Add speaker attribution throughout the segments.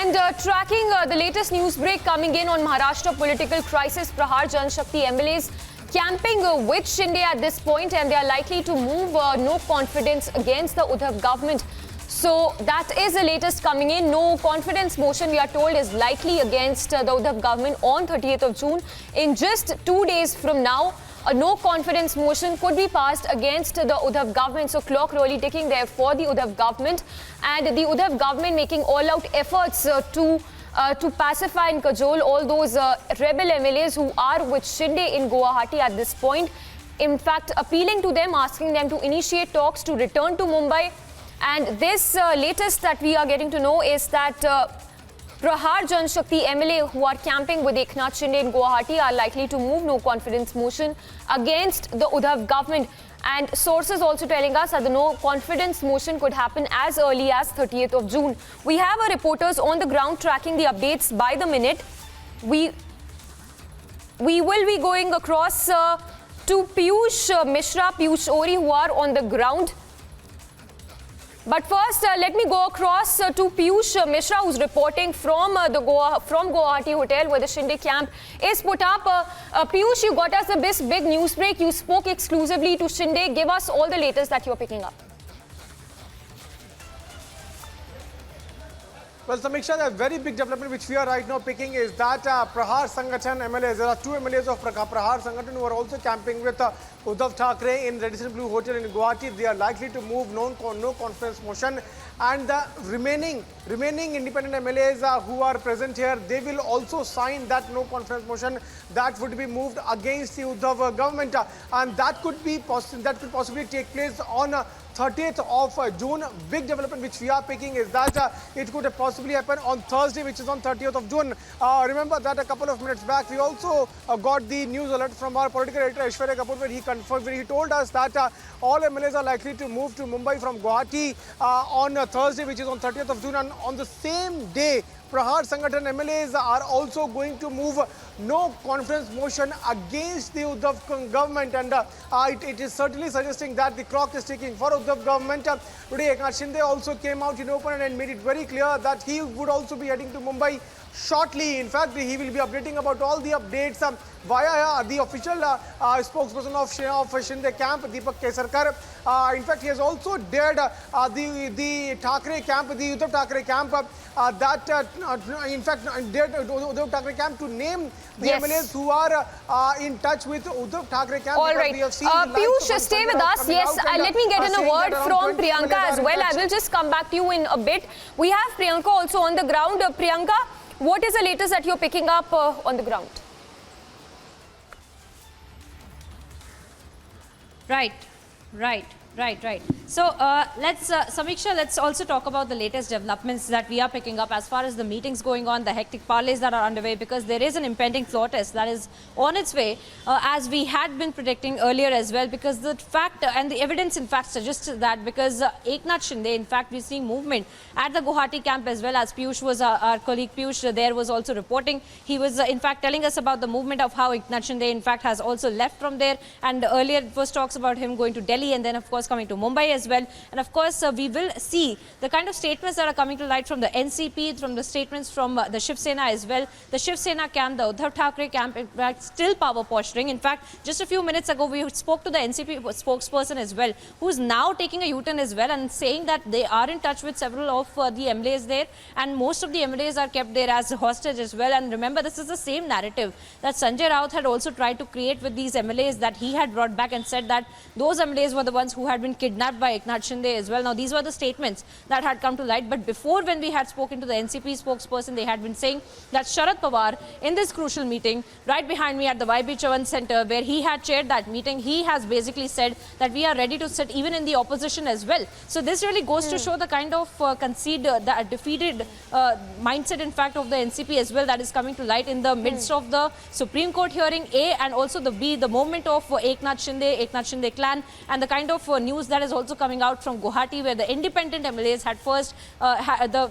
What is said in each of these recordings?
Speaker 1: And tracking the latest news break coming in on Maharashtra political crisis, Prahar Janshakti MLAs camping with Shinde at this point, and they are likely to move no confidence against the Uddhav government. So that is the latest coming in. No confidence motion, we are told, is likely against the Uddhav government on 30th of June. In just 2 days from now, a no confidence motion could be passed against the Uddhav government. So clock really ticking there for the Uddhav government, and the Uddhav government making all-out efforts to pacify and cajole all those rebel MLAs who are with Shinde in Guwahati at this point. In fact, appealing to them, asking them to initiate talks to return to Mumbai. And this latest that we are getting to know is that Prahar Janshakti MLA who are camping with Eknath Shinde in Guwahati are likely to move no confidence motion against the Uddhav government. And sources also telling us that the no confidence motion could happen as early as 30th of June. We have our reporters on the ground tracking the updates by the minute. We will be going across to Piyush Mishra, Piyush Ori, who are on the ground. But first, let me go across to Piyush Mishra, who's reporting from Guwahati Hotel, where the Shinde camp is put up. Piyush, you got us this big news break. You spoke exclusively to Shinde. Give us all the latest that you're picking up.
Speaker 2: Well, Samiksha, the very big development which we are right now picking is that Prahar Sangathan MLAs, there are two MLAs of Prahar Sangathan who are also camping with Uddhav Thackeray in Radisson Blue Hotel in Guwahati. They are likely to move no confidence motion, and the remaining independent MLAs who are present here, they will also sign that no confidence motion that would be moved against the Uddhav government, and that could possibly take place on 30th of June. Big development which we are picking is that it could possibly happen on Thursday, which is on 30th of June. Remember that a couple of minutes back, we also got the news alert from our political editor Aishwarya Kapoor, where he confirmed, where he told us that all MLAs are likely to move to Mumbai from Guwahati on Thursday, which is on 30th of June, and on the same day, Prahar Sangathan MLAs are also going to move no confidence motion against the Uddhav government, and it is certainly suggesting that the clock is ticking for Uddhav government. Today, Eknath Shinde also came out in open and made it very clear that he would also be heading to Mumbai shortly. In fact, he will be updating about all the updates via the official spokesperson of Shinde camp, Deepak Kesarkar. In fact, he has also dared the Thackeray camp, the Uddhav Thackeray camp, in fact, dared Uddhav Thackeray camp to name the MLAs who are in touch with Uddhav Thackeray camp.
Speaker 1: All right. Piyush, stay with us. Yes, let me get in a word from Priyanka as well. I will just come back to you in a bit. We have Priyanka also on the ground. Priyanka, what is the latest that you're picking up on the ground?
Speaker 3: Right. So Samiksha, let's also talk about the latest developments that we are picking up as far as the meetings going on, the hectic parleys that are underway, because there is an impending floor test that is on its way, as we had been predicting earlier as well, because the fact and the evidence in fact suggests that, because Eknath Shinde, in fact, we're seeing movement at the Guwahati camp as well, as Piyush was, our colleague Piyush there was also reporting. He was in fact telling us about the movement of how Eknath Shinde in fact has also left from there, and earlier it was talks about him going to Delhi and then of course coming to Mumbai as well. And of course, we will see the kind of statements that are coming to light from the NCP, from the statements from the Shiv Sena as well. The Shiv Sena camp, the Uddhav Thackeray camp, in fact, still power posturing. In fact, just a few minutes ago, we spoke to the NCP spokesperson as well, who's now taking a U-turn as well and saying that they are in touch with several of the MLAs there, and most of the MLAs are kept there as hostage as well. And remember, this is the same narrative that Sanjay Raut had also tried to create with these MLAs, that he had brought back and said that those MLAs were the ones who had been kidnapped by Eknath Shinde as well. Now, these were the statements that had come to light. But before, when we had spoken to the NCP spokesperson, they had been saying that Sharad Pawar, in this crucial meeting, right behind me at the YB Chavan Center, where he had chaired that meeting, he has basically said that we are ready to sit even in the opposition as well. So this really goes to show the kind of the defeated mindset, in fact, of the NCP as well, that is coming to light in the midst of the Supreme Court hearing, and also the movement of Eknath Shinde clan, and the kind of news that is also coming out from Guwahati, where the independent MLAs had first,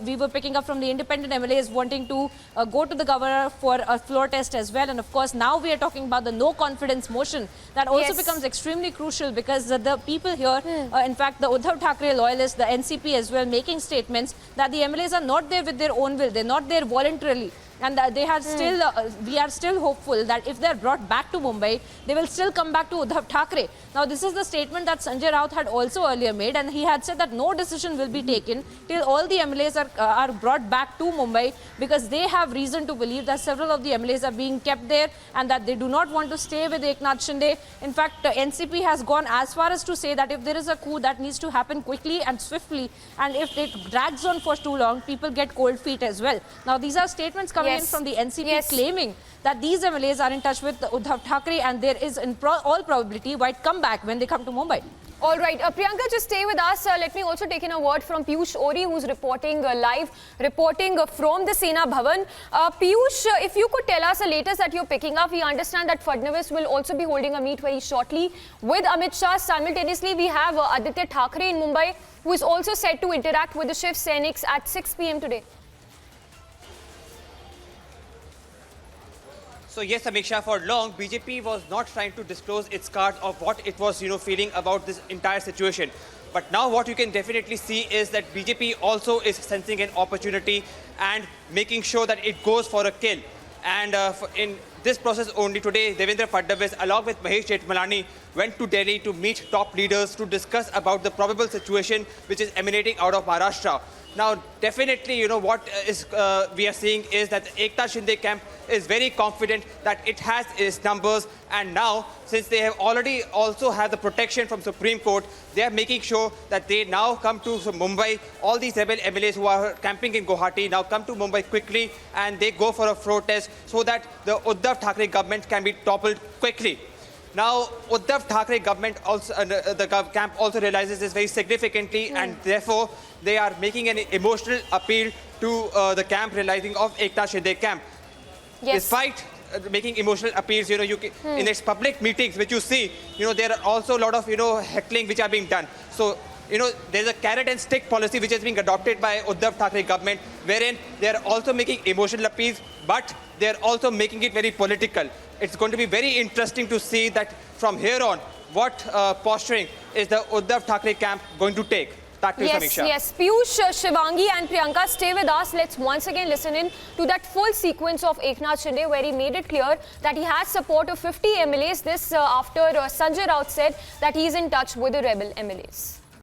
Speaker 3: we were picking up from the independent MLAs wanting to go to the governor for a floor test as well. And of course, now we are talking about the no confidence motion that also becomes extremely crucial, because the people here, in fact, the Uddhav Thackeray loyalists, the NCP as well, making statements that the MLAs are not there with their own will. They're not there voluntarily. And they have still, we are still hopeful that if they're brought back to Mumbai, they will still come back to Uddhav Thackeray. Now, this is the statement that Sanjay Raut had also earlier made, and he had said that no decision will be taken till all the MLAs are brought back to Mumbai, because they have reason to believe that several of the MLAs are being kept there and that they do not want to stay with Eknath Shinde. In fact, NCP has gone as far as to say that if there is a coup, that needs to happen quickly and swiftly, and if it drags on for too long, people get cold feet as well. Now, these are statements coming in from the NCP claiming that these MLAs are in touch with Uddhav Thackeray, and there is in all probability might come back when they come to Mumbai.
Speaker 1: All right, Priyanka, just stay with us. Let me also take in a word from Piyush Ori, who's reporting live, from the Sena Bhavan. Piyush, if you could tell us the latest that you're picking up. We understand that Fadnavis will also be holding a meet very shortly with Amit Shah. Simultaneously, we have Aditya Thackeray in Mumbai, who is also set to interact with the Shiv Sainiks at 6 p.m. today.
Speaker 4: So yes, Samiksha, for long, BJP was not trying to disclose its cards of what it was, feeling about this entire situation. But now what you can definitely see is that BJP also is sensing an opportunity and making sure that it goes for a kill. And in this process only today, Devendra Fadnavis, along with Mahesh Jethmalani, went to Delhi to meet top leaders to discuss about the probable situation which is emanating out of Maharashtra. Now, definitely, what is we are seeing is that the Eknath Shinde camp is very confident that it has its numbers. And now, since they have already also had the protection from Supreme Court, they are making sure that they now come to Mumbai. All these rebel MLAs who are camping in Guwahati now come to Mumbai quickly, and they go for a floor test so that the Uddhav Thackeray government can be toppled quickly. Now, Uddhav Thackeray government also, the camp also realizes this very significantly, and therefore they are making an emotional appeal to the camp realizing of Eknath Shinde camp. Despite making emotional appeals, in its public meetings, which you see, there are also a lot of, heckling which are being done. So, there's a carrot and stick policy which is being adopted by Uddhav Thackeray government, wherein they are also making emotional appeals, but they are also making it very political. It's going to be very interesting to see that from here on, what posturing is the Uddhav Thackeray camp going to take. Back to you, Samiksha.
Speaker 1: Yes, Piyush, Shivangi and Priyanka, stay with us. Let's once again listen in to that full sequence of Eknath Shinde, where he made it clear that he has support of 50 MLAs. This after Sanjay Raut said that he is in touch with the rebel MLAs.